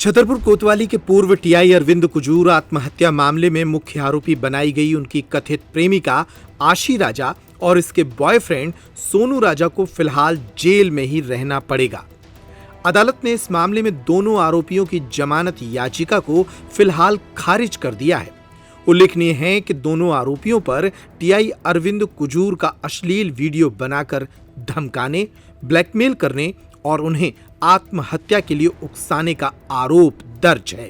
छतरपुर कोतवाली के पूर्व टीआई अरविंद कुजूर आत्महत्या मामले में मुख्य आरोपी बनाई गई उनकी कथित प्रेमिका आशी राजा और इसके बॉयफ्रेंड सोनू राजा को फिलहाल जेल में ही रहना पड़ेगा। अदालत ने इस मामले में दोनों आरोपियों की जमानत याचिका को फिलहाल खारिज कर दिया है। उल्लेखनीय है कि दोनों आरोपियों पर टीआई अरविंद कुजूर का अश्लील वीडियो बनाकर धमकाने, ब्लैकमेल करने और उन्हें आत्महत्या के लिए उकसाने का आरोप दर्ज है।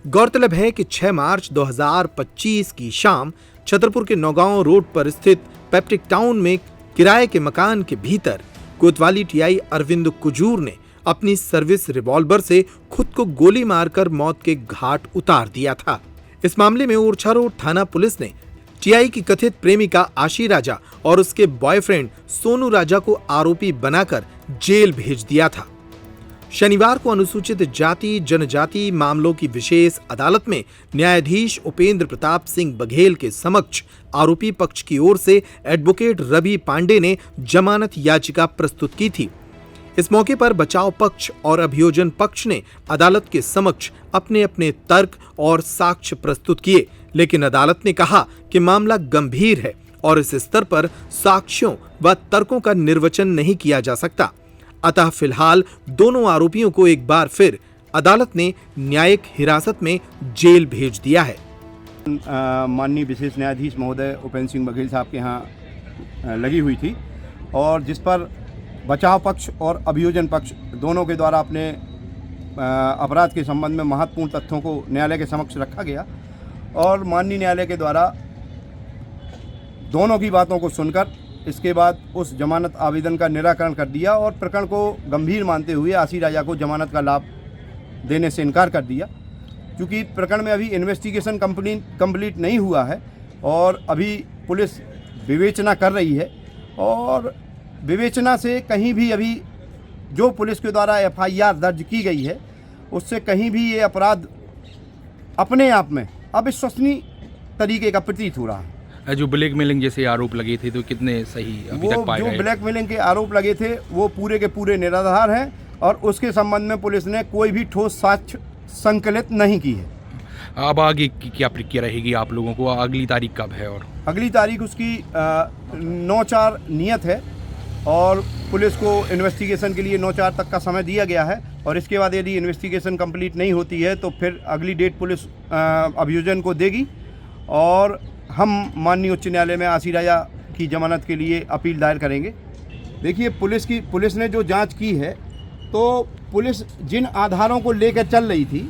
गौरतलब है कि 6 मार्च 2025 की शाम छतरपुर के नौगांव रोड पर स्थित पेप्टिक टाउन में किराए के मकान के भीतर कोतवाली टीआई अरविंद कुजूर ने अपनी सर्विस रिवॉल्वर से खुद को गोली मारकर मौत के घाट उतार दिया था। इस मामले में ओरछा रोड थाना पुलिस ने टीआई की कथित प्रेमिका आशी राजा और उसके बॉयफ्रेंड सोनू राजा को आरोपी बनाकर जेल भेज दिया था। शनिवार को अनुसूचित जाति जनजाति मामलों की विशेष अदालत में न्यायाधीश उपेंद्र प्रताप सिंह बघेल के समक्ष आरोपी पक्ष की ओर से एडवोकेट रवि पांडे ने जमानत याचिका प्रस्तुत की थी। इस मौके पर बचाव पक्ष और अभियोजन पक्ष ने अदालत के समक्ष अपने अपने तर्क और साक्ष्य प्रस्तुत किए, लेकिन अदालत ने कहा कि मामला गंभीर है और इस स्तर पर साक्ष्यों व तर्कों का निर्वचन नहीं किया जा सकता। अतः फिलहाल दोनों आरोपियों को एक बार फिर अदालत ने न्यायिक हिरासत में जेल भेज दिया है। माननीय विशेष न्यायाधीश महोदय उपेंद्र सिंह बघेल साहब के यहाँ लगी हुई थी और जिस पर बचाव पक्ष और अभियोजन पक्ष दोनों के द्वारा अपने अपराध के संबंध में महत्वपूर्ण तथ्यों को न्यायालय के समक्ष रखा गया और माननीय न्यायालय के द्वारा दोनों की बातों को सुनकर इसके बाद उस जमानत आवेदन का निराकरण कर दिया और प्रकरण को गंभीर मानते हुए आशी राजा को जमानत का लाभ देने से इनकार कर दिया। क्योंकि प्रकरण में अभी इन्वेस्टिगेशन कंप्लीट नहीं हुआ है और अभी पुलिस विवेचना कर रही है और विवेचना से कहीं भी अभी जो पुलिस के द्वारा एफआईआर दर्ज की गई है उससे कहीं भी ये अपराध अपने आप में अविश्वसनीय तरीके का प्रतीत हो रहा है। जो ब्लैकमेलिंग जैसे आरोप लगे थे तो कितने सही अभी तक पाए गए? जो ब्लैकमेलिंग के आरोप लगे थे वो पूरे के पूरे निराधार हैं और उसके संबंध में पुलिस ने कोई भी ठोस साक्ष्य संकलित नहीं की है। अब आगे की क्या प्रक्रिया रहेगी आप लोगों को? अगली तारीख कब है? और अगली तारीख उसकी 9/4 नियत है और पुलिस को इन्वेस्टिगेशन के लिए 9/4 तक का समय दिया गया है और इसके बाद यदि इन्वेस्टिगेशन कंप्लीट नहीं होती है तो फिर अगली डेट पुलिस अभियोजन को देगी और हम माननीय उच्च न्यायालय में आशी राजा की जमानत के लिए अपील दायर करेंगे। देखिए पुलिस ने जो जांच की है तो पुलिस जिन आधारों को लेकर चल रही थी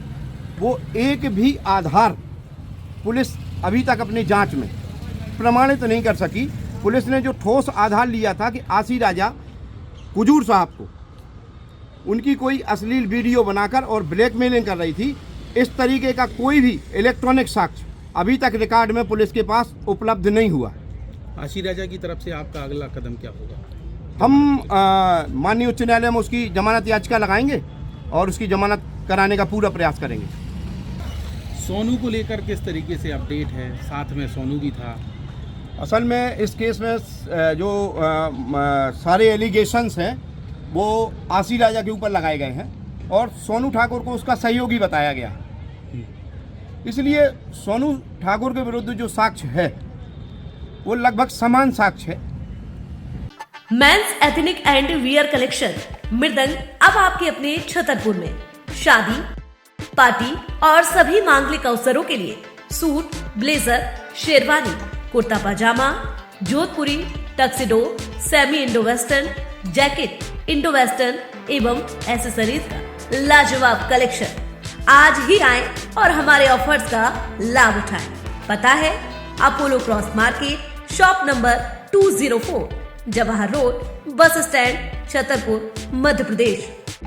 वो एक भी आधार पुलिस अभी तक अपनी जांच में प्रमाणित नहीं कर सकी। पुलिस ने जो ठोस आधार लिया था कि आशी राजा कुजूर साहब को उनकी कोई अश्लील वीडियो बनाकर और ब्लैकमेलिंग कर रही थी, इस तरीके का कोई भी इलेक्ट्रॉनिक साक्ष्य अभी तक रिकॉर्ड में पुलिस के पास उपलब्ध नहीं हुआ। आशी राजा की तरफ से आपका अगला कदम क्या होगा? हम माननीय उच्च न्यायालय में उसकी जमानत याचिका लगाएंगे और उसकी जमानत कराने का पूरा प्रयास करेंगे। सोनू को लेकर किस तरीके से अपडेट है? साथ में सोनू भी था। असल में इस केस में जो सारे एलिगेशंस हैं वो आशी राजा के ऊपर लगाए गए हैं और सोनू ठाकुर को उसका सहयोगी बताया गया। इसलिए सोनू ठाकुर के विरुद्ध जो साक्ष्य है वो लगभग समान साक्ष्य है। Men's ethnic and wear collection मृदंग अब आपके अपने छतरपुर में। शादी, पार्टी और सभी मांगलिक अवसरों के लिए suit, blazer, sherwani, kurta pajama, Jodhpuri, tuxedo, semi Indo western, jacket, Indo western एवं एसेसरीज का लाजवाब कलेक्शन। आज ही आएं और हमारे ऑफर्स का लाभ उठाएं। पता है Apollo cross market, shop number 204, Jawahar road, bus stand, Chhatarpur, Madhya प्रदेश।